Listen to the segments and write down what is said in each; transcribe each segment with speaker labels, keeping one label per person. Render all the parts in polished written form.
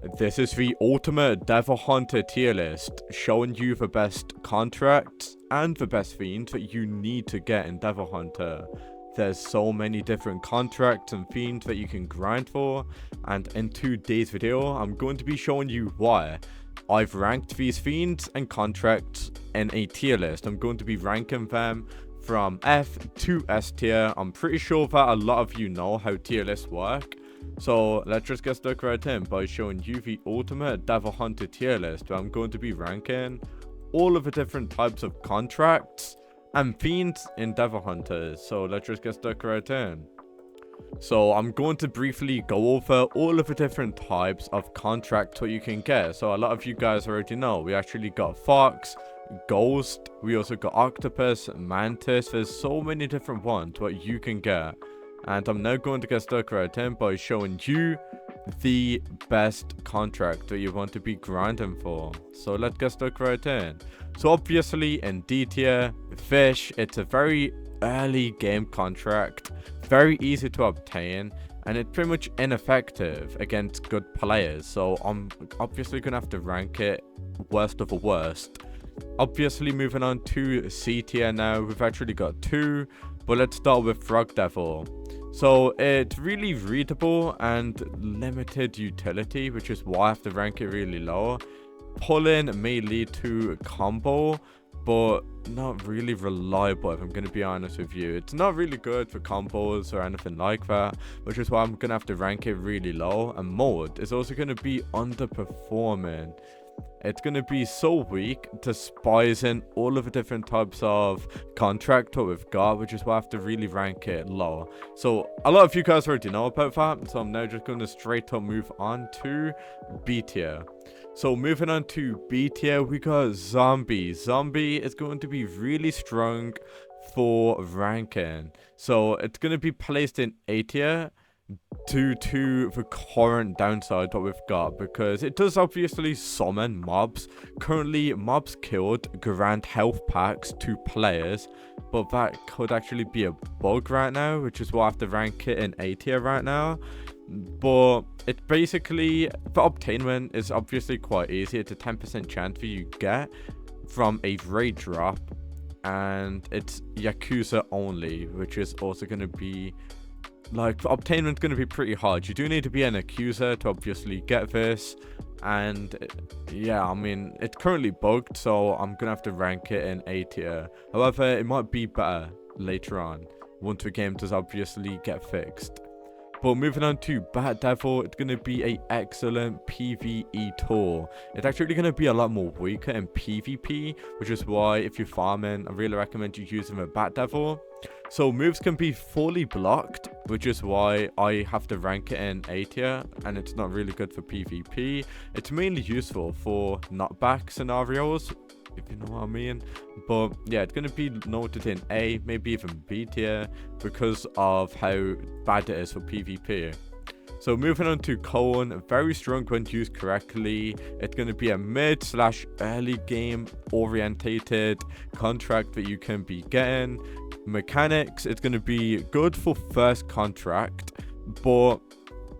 Speaker 1: This is the ultimate Devil Hunter tier list, showing you the best contracts and the best fiends that you need to get in Devil Hunter. There's so many different contracts and fiends that you can grind for, and in today's video, I'm going to be showing you why I've ranked these fiends and contracts in a tier list. I'm going to be ranking them from F to S tier. I'm pretty sure that a lot of you know how tier lists work. So let's just get stuck right in by showing you the ultimate Devil Hunter tier list, where I'm going to be ranking all of the different types of contracts and fiends in Devil Hunters. So let's just get stuck right in. So I'm going to briefly go over all of the different types of contracts that you can get. So a lot of you guys already know we actually got Fox, Ghost, we also got Octopus, Mantis. There's so many different ones what you can get. And I'm now going to get stuck right in by showing you the best contract that you want to be grinding for. So let's get stuck right in. So obviously in D tier, Fish, it's a very early game contract, very easy to obtain, and it's pretty much ineffective against good players. So I'm obviously going to have to rank it worst of the worst. Obviously moving on to C tier now, we've actually got two, but let's start with Frog Devil. So it's really readable and limited utility, which is why I have to rank it really low. Pulling may lead to a combo, but not really reliable, if I'm going to be honest with you. It's not really good for combos or anything like that, which is why I'm going to have to rank it really low. And Mode is also going to be underperforming. It's going to be so weak despising all of the different types of contract that we've got, which is why I have to really rank it low. So a lot of you guys already know about that, so I'm now just going to straight up move on to B tier. So moving on to B tier, we got Zombie. Zombie is going to be really strong for ranking. So it's going to be placed in A tier due to the current downside that we've got, because it does obviously summon mobs. Currently, mobs killed grant health packs to players, but that could actually be a bug right now, which is why I have to rank it in A tier right now. But it basically, the obtainment is obviously quite easy. It's a 10% chance that you get from a raid drop, and it's Yakuza only, which is also going to be like, obtainment's going to be pretty hard. You do need to be an accuser to obviously get this, and yeah, I mean, it's currently bugged, so I'm going to have to rank it in A tier. However, it might be better later on once the game does obviously get fixed. But moving on to Bat Devil, it's going to be an excellent PvE tool. It's actually going to be a lot more weaker in PvP, which is why if you're farming, I really recommend you using a Bat Devil. So moves can be fully blocked, which is why I have to rank it in A tier, and it's not really good for PvP. It's mainly useful for knockback scenarios, if you know what I mean. But yeah, it's going to be noted in A, maybe even B tier, because of how bad it is for PvP. So moving on to Cone, very strong when used correctly. It's going to be a mid/early game orientated contract that you can be getting. Mechanics, it's going to be good for first contract, but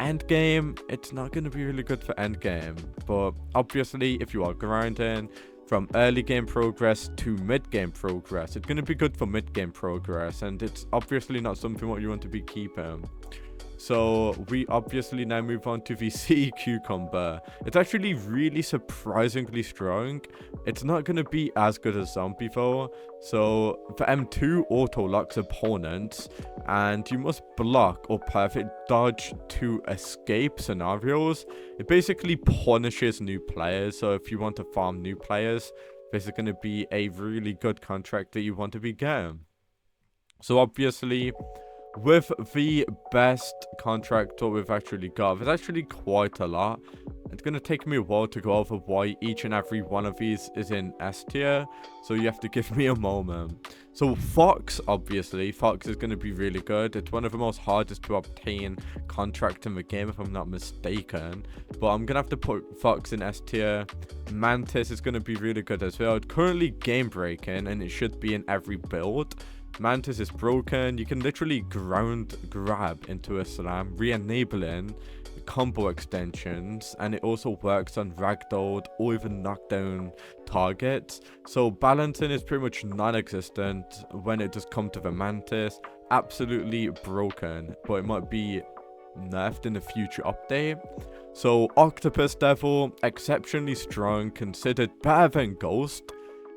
Speaker 1: end game, it's not going to be really good for end game. But obviously, if you are grinding from early game progress to mid game progress, it's going to be good for mid game progress, and it's obviously not something what you want to be keeping. So we obviously now move on to the Sea Cucumber. It's actually really surprisingly strong. It's not going to be as good as Zombie though. So for M2 auto locks opponents, and you must block or perfect dodge to escape scenarios. It basically punishes new players. So if you want to farm new players, this is going to be a really good contract that you want to be getting. So obviously, with the best contract that we've actually got, there's actually quite a lot. It's going to take me a while to go over why each and every one of these is in S tier, so you have to give me a moment. So Fox, obviously, Fox is going to be really good. It's one of the most hardest to obtain contract in the game, if I'm not mistaken. But I'm going to have to put Fox in S tier. Mantis is going to be really good as well. It's currently game breaking, and it should be in every build. Mantis is broken. You can literally ground grab into a slam, re-enabling combo extensions, and it also works on ragdolled or even knockdown targets. So balancing is pretty much non-existent when it does come to the mantis. Absolutely broken, but it might be nerfed in a future update. So octopus devil, exceptionally strong, considered better than ghost.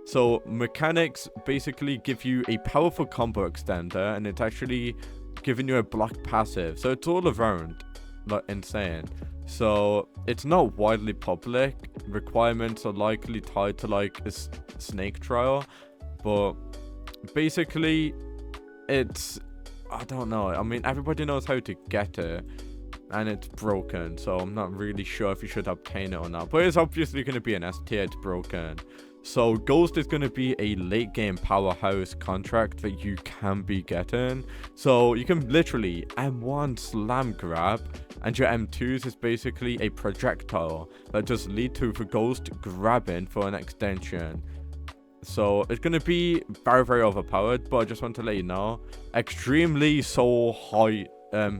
Speaker 1: So mechanics basically give you a powerful combo extender, and it's actually giving you a block passive, so it's all around like insane. So it's not widely public. Requirements are likely tied to like a snake trial, but basically it's, I don't know, I mean everybody knows how to get it, and it's broken, so I'm not really sure if you should obtain it or not, but it's obviously going to be an S tier. It's broken. So Ghost is going to be a late game powerhouse contract that you can be getting. So you can literally M1 slam grab, and your M2s is basically a projectile that just lead to the Ghost grabbing for an extension. So it's going to be very, very overpowered, but I just want to let you know, extremely soul high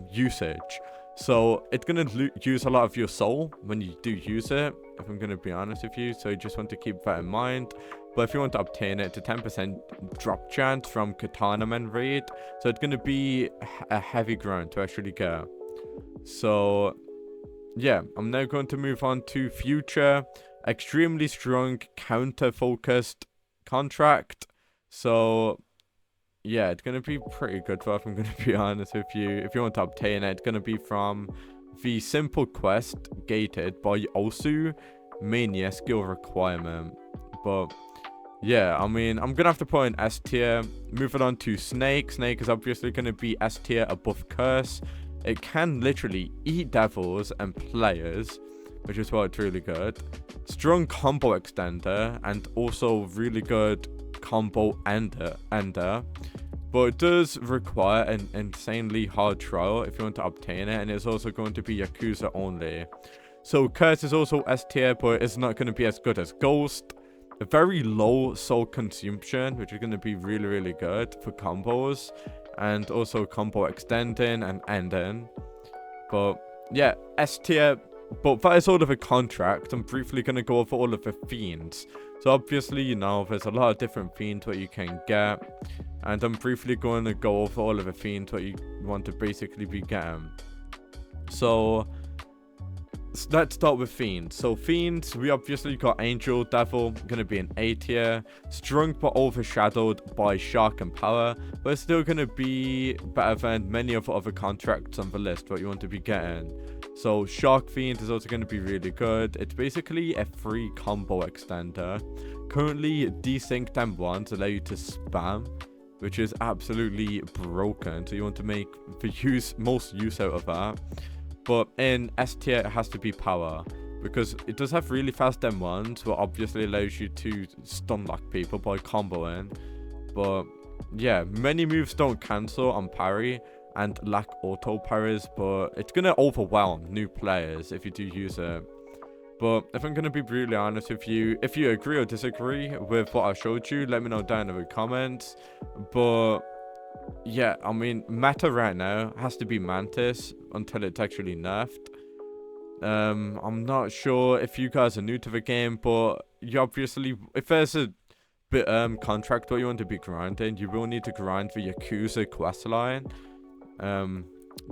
Speaker 1: usage. So it's going to use a lot of your soul when you do use it, if I'm going to be honest with you. So you just want to keep that in mind. But if you want to obtain it, it's a 10% drop chance from Katana Men raid. So it's going to be a heavy grind to actually get. So yeah, I'm now going to move on to future extremely strong counter focused contract. So yeah, it's going to be pretty good, if I'm going to be honest with you. If you want to obtain it, it's going to be from the simple quest gated by Osu Mania skill requirement. But yeah, I mean, I'm going to have to put in S tier. Moving on to Snake. Snake is obviously going to be S tier above Curse. It can literally eat devils and players, which is why it's really good. Strong combo extender, and also really good combo ender, but it does require an insanely hard trial if you want to obtain it, and it's also going to be Yakuza only. So Curse is also S tier, but it's not going to be as good as Ghost. A very low soul consumption, which is going to be really, really good for combos, and also combo extending and ending. But yeah, S tier. But that is all of the contract. I'm briefly going to go over all of the fiends. So obviously, you know, there's a lot of different fiends what you can get. And I'm briefly going to go over all of the fiends what you want to basically be getting. So let's start with fiends. So fiends, we obviously got Angel Devil, going to be an A tier. Strong but overshadowed by Shark and Power. But it's still going to be better than many of the other contracts on the list what you want to be getting. So Shark Fiend is also going to be really good. It's basically a free combo extender. Currently, desynced M1s allow you to spam, which is absolutely broken. So you want to make the most use out of that. But in S tier, it has to be power, because it does have really fast M1s, what obviously allows you to stun lock people by comboing. But yeah, many moves don't cancel on parry and lack auto parries, but it's going to overwhelm new players if you do use it. But if I'm going to be brutally honest with you, if you agree or disagree with what I showed you, let me know down in the comments. But yeah, I mean, meta right now has to be Mantis until it's actually nerfed. I'm not sure if you guys are new to the game, but you obviously, if there's a bit contract what you want to be grinding, you will need to grind the Yakuza questline.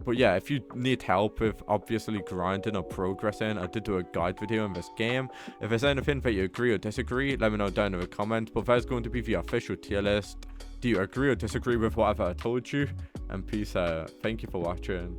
Speaker 1: But yeah, if you need help with obviously grinding or progressing, I did do a guide video in this game. If there's anything that you agree or disagree, let me know down in the comments. But that's going to be the official tier list. Do you agree or disagree with whatever I told you? And peace out. Thank you for watching.